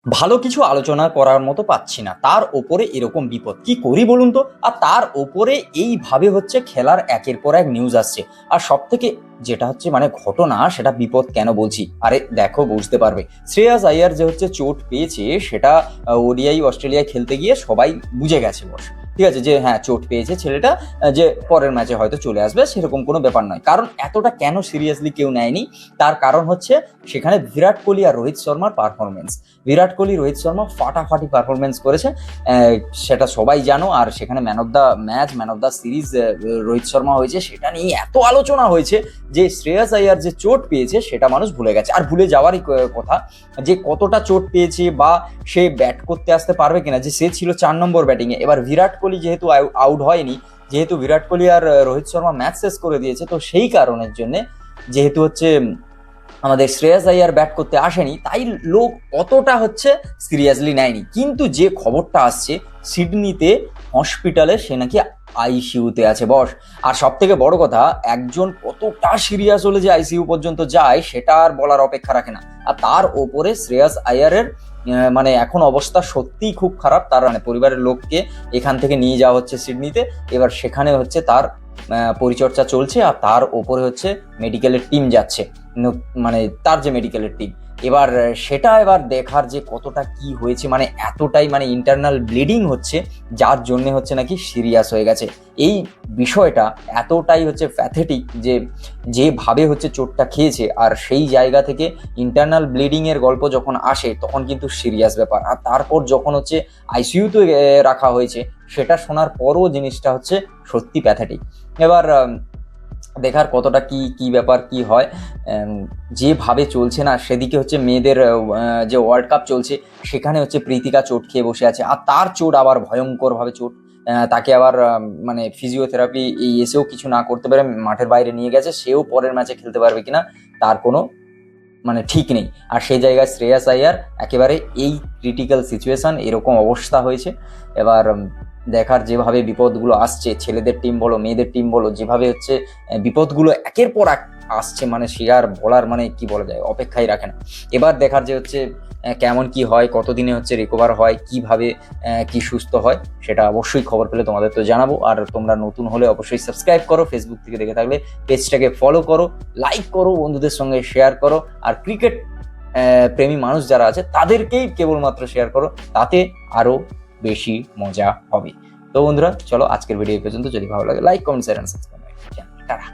ভালো কিছু আলোচনা করার মতো পাচ্ছি না, তার ওপরে এরকম বিপদ, কি করি বলুন তো। আর তার ওপরে এইভাবে হচ্ছে খেলার একের পর এক নিউজ আসছে। আর সব থেকে যেটা হচ্ছে মানে ঘটনা, সেটা বিপদ কেন বলছি, আরে দেখো বুঝতে পারবে। শ্রেয়াস আইয়ার যে হচ্ছে চোট পেয়েছে, সেটা ওডিআই অস্ট্রেলিয়ায় খেলতে গিয়ে সবাই বুঝে গেছে বস, ঠিক আছে, যে হ্যাঁ চোট পেয়েছে ছেলেটা, যে পরের ম্যাচে হয়তো চলে আসবে, সেরকম কোনো ব্যাপার নয়। কারণ এতটা কেন সিরিয়াসলি কেউ নেয়নি, তার কারণ হচ্ছে সেখানে বিরাট কোহলি আর রোহিত শর্মার পারফরমেন্স। বিরাট কোহলি রোহিত শর্মা ফাটাফাটি পারফরমেন্স করেছে, সেটা সবাই জানো। আর সেখানে man of the match, man of the series Rohit Sharma হয়েছে, সেটা নিয়ে এত আলোচনা হয়েছে যে শ্রেয়াস আইয়ার যে চোট পেয়েছে সেটা মানুষ ভুলে গেছে। আর ভুলে যাওয়ারই কথা, যে কতটা চোট পেয়েছে বা সে ব্যাট করতে আসতে পারবে কিনা, যে সে ছিল 4 নম্বর ব্যাটিংয়ে। এবার বিরাট কোহলি যেহেতু আউট হয়নি, যেহেতু বিরাট কোহলি আর রোহিত শর্মা ম্যাচ শেষ করে দিয়েছে, তো সেই কারণের জন্য যেহেতু হচ্ছে আমাদের শ্রেয়াস আইয়ার ব্যাট করতে আসেনি, তাই লোক অতটা হচ্ছে সিরিয়াসলি নেয়নি। কিন্তু যে খবরটা আসছে, সিডনিতে হসপিটালে সে নাকি আইসিইউতে আছে বস। আর সব থেকে বড় কথা, একজন কতটা সিরিয়াস হলে যে আইসিইউ পর্যন্ত যায় সেটা আর বলার অপেক্ষা রাখে না। আর তার ওপরে শ্রেয়াস আইয়ারের মানে এখন অবস্থা সত্যিই খুব খারাপ। তার মানে পরিবারের লোককে এখান থেকে নিয়ে যাওয়া হচ্ছে সিডনিতে। এবার সেখানে হচ্ছে তার পরিচর্যা চলছে, আর তার ওপরে হচ্ছে মেডিকেলের টিম যাচ্ছে, মানে তার যে মেডিকেলের টিম। এবার সেটা এবার দেখার যে কতটা কি হয়েছে, মানে এতটাই মানে ইন্টারনাল ব্লিডিং হচ্ছে, যার জন্য হচ্ছে নাকি সিরিয়াস হয়ে গেছে। এই বিষয়টা এতটাই হচ্ছে প্যাথেটিক, যে যেভাবে হচ্ছে চোটটা খেয়েছে, আর সেই জায়গা থেকে ইন্টারনাল ব্লিডিং এর গল্প যখন আসে তখন কিন্তু সিরিয়াস ব্যাপার। আর তারপর যখন হচ্ছে আইসিইউতে রাখা হয়েছে, সেটা শোনার পরও জিনিসটা হচ্ছে সত্যি প্যাথেটিক। এবার দেখার কতটা কি কি ব্যাপার কি হয়। যেভাবে চলছে না, সেদিকে হচ্ছে মেয়েদের যে ওয়ার্ল্ড কাপ চলছে, সেখানে হচ্ছে প্রীতিকা চোট খেয়ে বসে আছে। আর তার চোট আবার ভয়ঙ্করভাবে চোট, তাকে আবার মানে ফিজিওথেরাপি এই এসেও কিছু না করতে পারে, মাঠের বাইরে নিয়ে গেছে। সেও পরের ম্যাচে খেলতে পারবে কিনা তার কোনো মানে ঠিক নেই। আর সেই জায়গায় শ্রেয়াস আইয়ার একেবারে এই ক্রিটিক্যাল সিচুয়েশন, এরকম অবস্থা হয়েছে। এবার দেখার, যেভাবে বিপদগুলো আসছে, ছেলেদের টিম বলো মেয়েদের টিম বলো, যেভাবে হচ্ছে বিপদগুলো একের পর এক আসছে, মানে সে আর বলার মানে কি বলা যায়, অপেক্ষাই রাখে না। এবার দেখার যে হচ্ছে কেমন কি হয়, কতদিনে হচ্ছে রিকভার হয়, কিভাবে কি সুস্থ হয়, সেটা অবশ্যই খবর পেলে তোমাদের তো জানাবো। আর তোমরা নতুন হলে অবশ্যই সাবস্ক্রাইব করো, ফেসবুক থেকে দেখে থাকলে পেজটাকে ফলো করো, লাইক করো, বন্ধুদের সঙ্গে শেয়ার করো। আর ক্রিকেট প্রেমী মানুষ যারা আছে তাদেরকেই কেবলমাত্র শেয়ার করো, তাতে আরো বেশি মজা হবে। তো বন্ধুরা চলো, আজকের ভিডিও এই পর্যন্ত। যদি ভালো লাগে like, comment, share and subscribe. Tata.